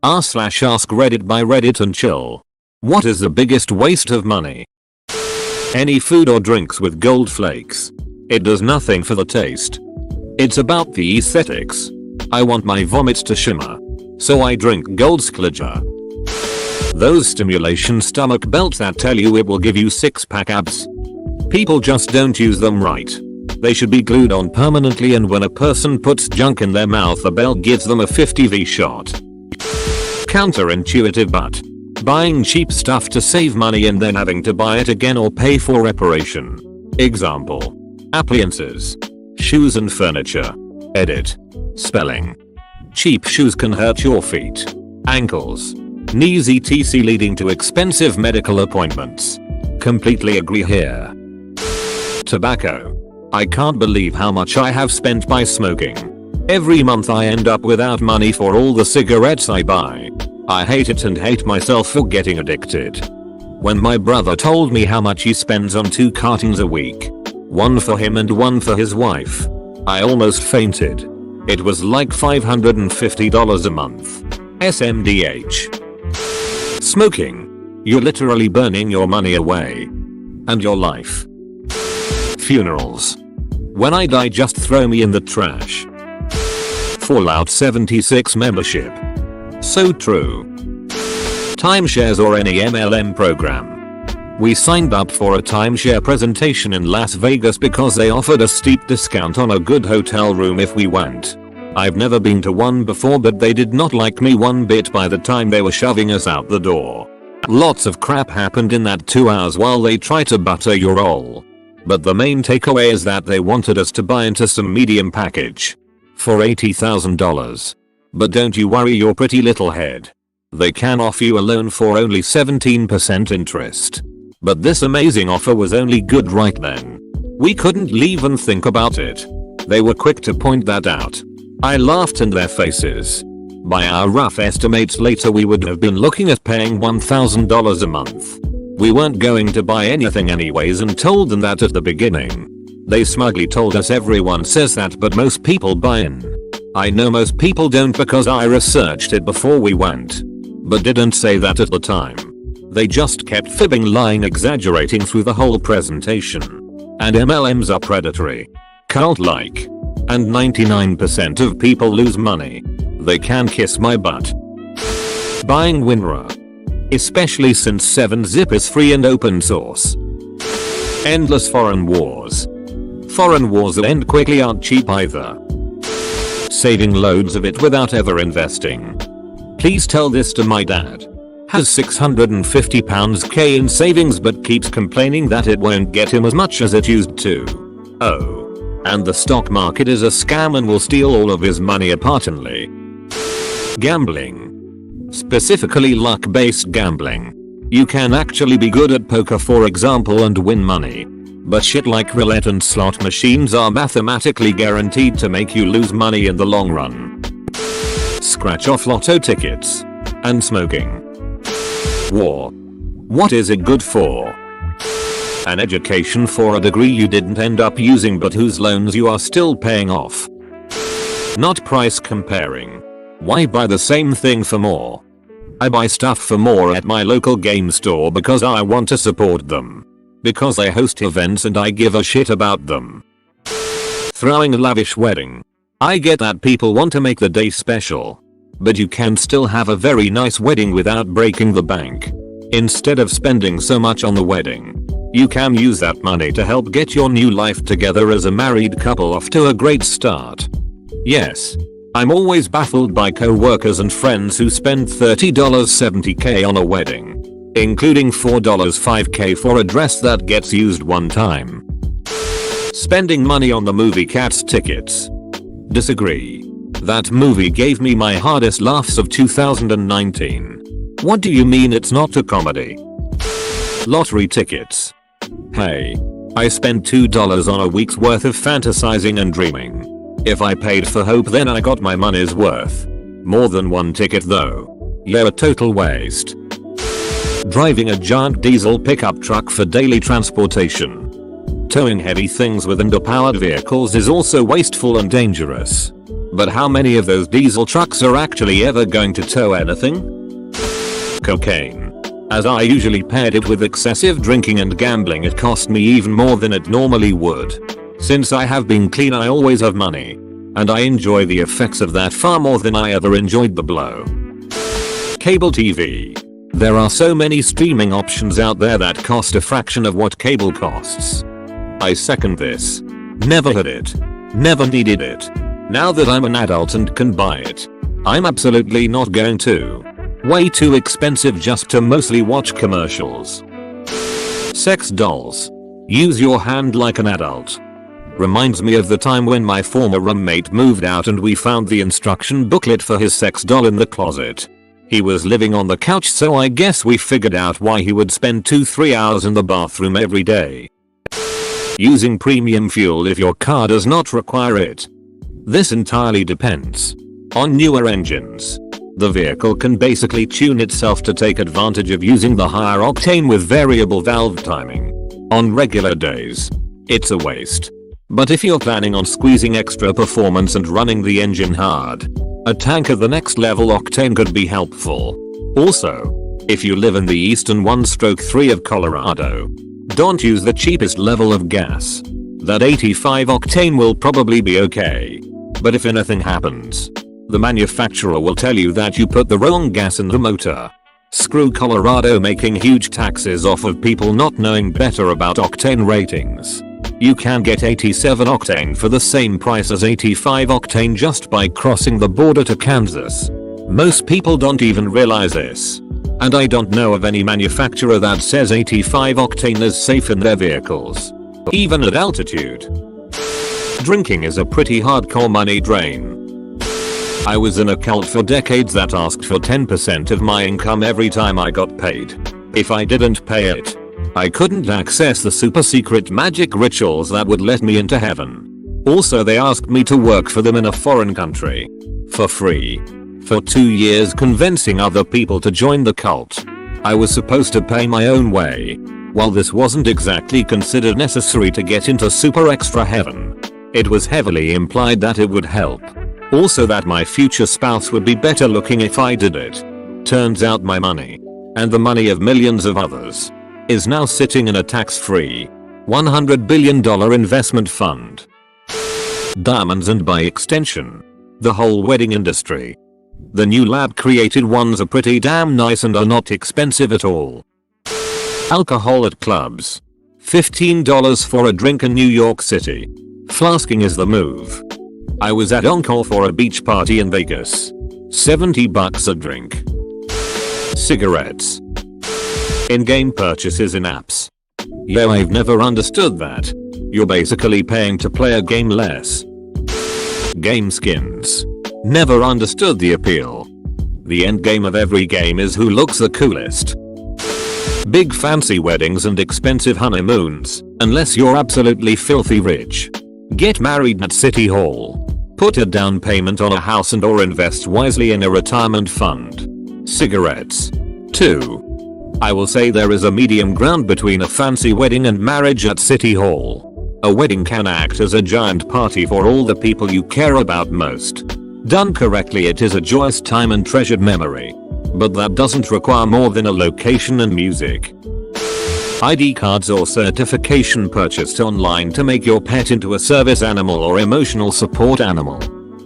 r/Askreddit by Reddit and chill. What is the biggest waste of money? Any food or drinks with gold flakes. It does nothing for the taste. It's about the aesthetics. I want my vomits to shimmer. So I drink gold skludger. Those stimulation stomach belts that tell you it will give you 6-pack abs. People just don't use them right. They should be glued on permanently, and when a person puts junk in their mouth, the belt gives them a 50V shot. Counterintuitive, but buying cheap stuff to save money and then having to buy it again or pay for reparation. Example. Appliances. Shoes and furniture. Edit. Spelling. Cheap shoes can hurt your feet, ankles, knees etc., leading to expensive medical appointments. Completely agree here. Tobacco. I can't believe how much I have spent by smoking. Every month I end up without money for all the cigarettes I buy. I hate it and hate myself for getting addicted. When my brother told me how much he spends on 2 cartons a week, one for him and one for his wife, I almost fainted. It was like $550 a month. SMDH. Smoking. You're literally burning your money away. And your life. Funerals. When I die, just throw me in the trash. Fallout 76 membership. So true. Timeshares or any MLM program. We signed up for a timeshare presentation in Las Vegas because they offered a steep discount on a good hotel room if we went. I've never been to one before, but they did not like me one bit by the time they were shoving us out the door. Lots of crap happened in that 2 hours while they try to butter your roll. But the main takeaway is that they wanted us to buy into some medium package for $80,000. But don't you worry your pretty little head. They can offer you a loan for only 17% interest. But this amazing offer was only good right then. We couldn't leave and think about it. They were quick to point that out. I laughed in their faces. By our rough estimates later, we would have been looking at paying $1,000 a month. We weren't going to buy anything anyways and told them that at the beginning. They smugly told us everyone says that, but most people buy in. I know most people don't because I researched it before we went. But didn't say that at the time. They just kept fibbing, lying, exaggerating through the whole presentation. And MLMs are predatory. Cult-like. And 99% of people lose money. They can kiss my butt. Buying WinRAR. Especially since 7-zip is free and open source. Endless foreign wars. Foreign wars that end quickly aren't cheap either. Saving loads of it without ever investing. Please tell this to my dad. Has £650k in savings but keeps complaining that it won't get him as much as it used to. Oh. And the stock market is a scam and will steal all of his money apparently. Gambling. Specifically luck-based gambling. You can actually be good at poker for example and win money. But shit like roulette and slot machines are mathematically guaranteed to make you lose money in the long run. Scratch off lotto tickets. And smoking. War. What is it good for? An education for a degree you didn't end up using but whose loans you are still paying off. Not price comparing. Why buy the same thing for more? I buy stuff for more at my local game store because I want to support them. Because they host events and I give a shit about them. Throwing a lavish wedding. I get that people want to make the day special. But you can still have a very nice wedding without breaking the bank. Instead of spending so much on the wedding, you can use that money to help get your new life together as a married couple off to a great start. Yes. I'm always baffled by co-workers and friends who spend $30.70k on a wedding, including $4.5k for a dress that gets used one time. Spending money on the movie Cats tickets. Disagree. That movie gave me my hardest laughs of 2019. What do you mean it's not a comedy? Lottery tickets. Hey. I spent $2 on a week's worth of fantasizing and dreaming. If I paid for hope then I got my money's worth. More than one ticket though. Yeah, a total waste. Driving a giant diesel pickup truck for daily transportation. Towing heavy things with underpowered vehicles is also wasteful and dangerous. But how many of those diesel trucks are actually ever going to tow anything? Cocaine. As I usually paired it with excessive drinking and gambling, it cost me even more than it normally would. Since I have been clean, I always have money. And I enjoy the effects of that far more than I ever enjoyed the blow. Cable TV. There are so many streaming options out there that cost a fraction of what cable costs. I second this. Never had it. Never needed it. Now that I'm an adult and can buy it, I'm absolutely not going to. Way too expensive just to mostly watch commercials. Sex dolls. Use your hand like an adult. Reminds me of the time when my former roommate moved out and we found the instruction booklet for his sex doll in the closet. He was living on the couch, so I guess we figured out why he would spend 2-3 hours in the bathroom every day. Using premium fuel if your car does not require it. This entirely depends. On newer engines, the vehicle can basically tune itself to take advantage of using the higher octane with variable valve timing. On regular days, it's a waste. But if you're planning on squeezing extra performance and running the engine hard, a tank of the next level octane could be helpful. Also, if you live in the eastern 1/3 of Colorado, don't use the cheapest level of gas. That 85 octane will probably be okay. But if anything happens, the manufacturer will tell you that you put the wrong gas in the motor. Screw Colorado making huge taxes off of people not knowing better about octane ratings. You can get 87 octane for the same price as 85 octane just by crossing the border to Kansas. Most people don't even realize this. And I don't know of any manufacturer that says 85 octane is safe in their vehicles. Even at altitude. Drinking is a pretty hardcore money drain. I was in a cult for decades that asked for 10% of my income every time I got paid. If I didn't pay it, I couldn't access the super secret magic rituals that would let me into heaven. Also, they asked me to work for them in a foreign country. For free. For 2 years, convincing other people to join the cult. I was supposed to pay my own way. While this wasn't exactly considered necessary to get into super extra heaven, it was heavily implied that it would help. Also that my future spouse would be better looking if I did it. Turns out my money, and the money of millions of others, is now sitting in a tax-free $100 billion investment fund. Diamonds and by extension, the whole wedding industry. The new lab created ones are pretty damn nice and are not expensive at all. Alcohol at clubs. $15 for a drink in New York City. Flasking is the move. I was at Encore for a beach party in Vegas. $70 a drink. Cigarettes. In-game purchases in apps. Yo, I've never understood that. You're basically paying to play a game less. Game skins. Never understood the appeal. The end game of every game is who looks the coolest. Big fancy weddings and expensive honeymoons, unless you're absolutely filthy rich. Get married at City Hall. Put a down payment on a house and or invest wisely in a retirement fund. Cigarettes. 2. I will say there is a medium ground between a fancy wedding and marriage at City Hall. A wedding can act as a giant party for all the people you care about most. Done correctly, it is a joyous time and treasured memory. But that doesn't require more than a location and music. ID cards or certification purchased online to make your pet into a service animal or emotional support animal.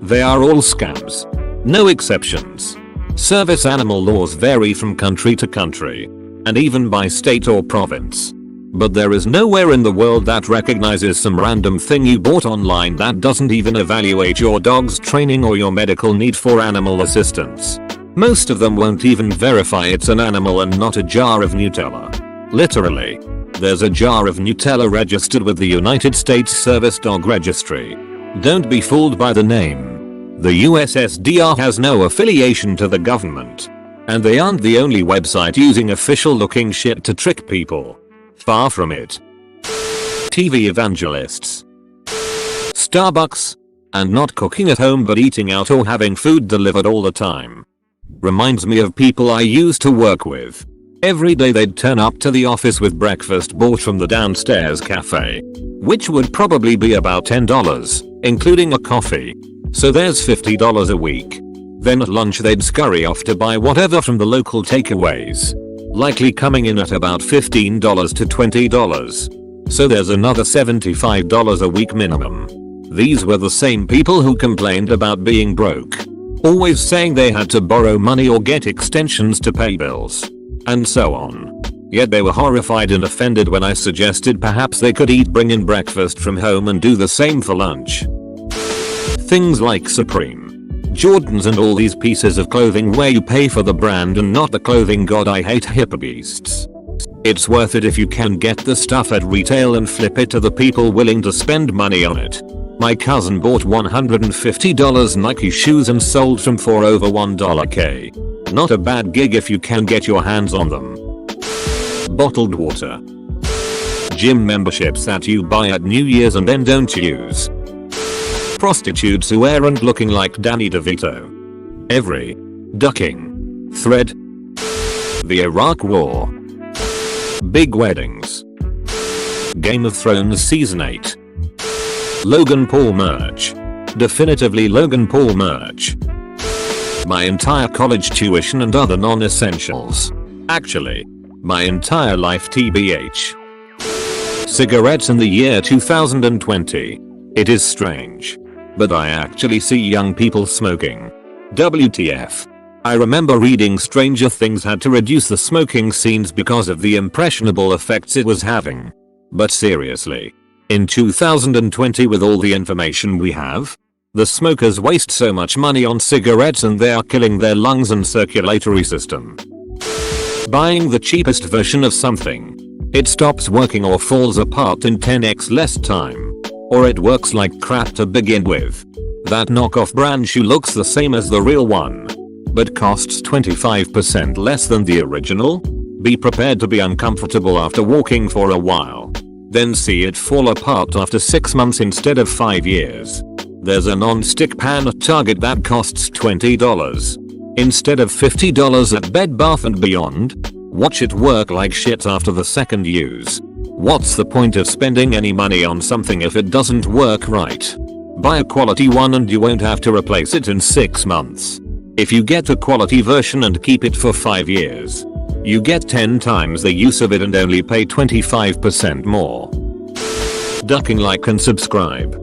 They are all scams. No exceptions. Service animal laws vary from country to country, and even by state or province. But there is nowhere in the world that recognizes some random thing you bought online that doesn't even evaluate your dog's training or your medical need for animal assistance. Most of them won't even verify it's an animal and not a jar of Nutella. Literally. There's a jar of Nutella registered with the United States Service Dog Registry. Don't be fooled by the name. The USSDR has no affiliation to the government. And they aren't the only website using official looking shit to trick people. Far from it. TV evangelists. Starbucks. And not cooking at home but eating out or having food delivered all the time. Reminds me of people I used to work with. Every day they'd turn up to the office with breakfast bought from the downstairs cafe, which would probably be about $10, including a coffee. So there's $50 a week. Then at lunch they'd scurry off to buy whatever from the local takeaways, likely coming in at about $15 to $20. So there's another $75 a week minimum. These were the same people who complained about being broke, always saying they had to borrow money or get extensions to pay bills, and so on. Yet they were horrified and offended when I suggested perhaps they could bring in breakfast from home and do the same for lunch. Things like Supreme, Jordans and all these pieces of clothing where you pay for the brand and not the clothing. God, I hate hippies. It's worth it if you can get the stuff at retail and flip it to the people willing to spend money on it. My cousin bought $150 Nike shoes and sold them for over $1k. Not a bad gig if you can get your hands on them. Bottled water. Gym memberships that you buy at New Year's and then don't use. Prostitutes who aren't looking like Danny DeVito. Every ducking thread. The Iraq War. Big weddings. Game of Thrones Season 8. Logan Paul merch. Definitively Logan Paul merch. My entire college tuition and other non-essentials. Actually, my entire life tbh. Cigarettes in the year 2020. It is strange, but I actually see young people smoking. WTF. I remember reading Stranger Things had to reduce the smoking scenes because of the impressionable effects it was having. But seriously, in 2020 with all the information we have, the smokers waste so much money on cigarettes and they are killing their lungs and circulatory system. Buying the cheapest version of something. It stops working or falls apart in 10x less time. Or it works like crap to begin with. That knockoff brand shoe looks the same as the real one, but costs 25% less than the original. Be prepared to be uncomfortable after walking for a while. Then see it fall apart after 6 months instead of 5 years. There's a non-stick pan at Target that costs $20 instead of $50 at Bed Bath & Beyond. Watch it work like shit after the second use. What's the point of spending any money on something if it doesn't work right? Buy a quality one and you won't have to replace it in 6 months. If you get the quality version and keep it for 5 years, you get 10 times the use of it and only pay 25% more. Ducking like and subscribe.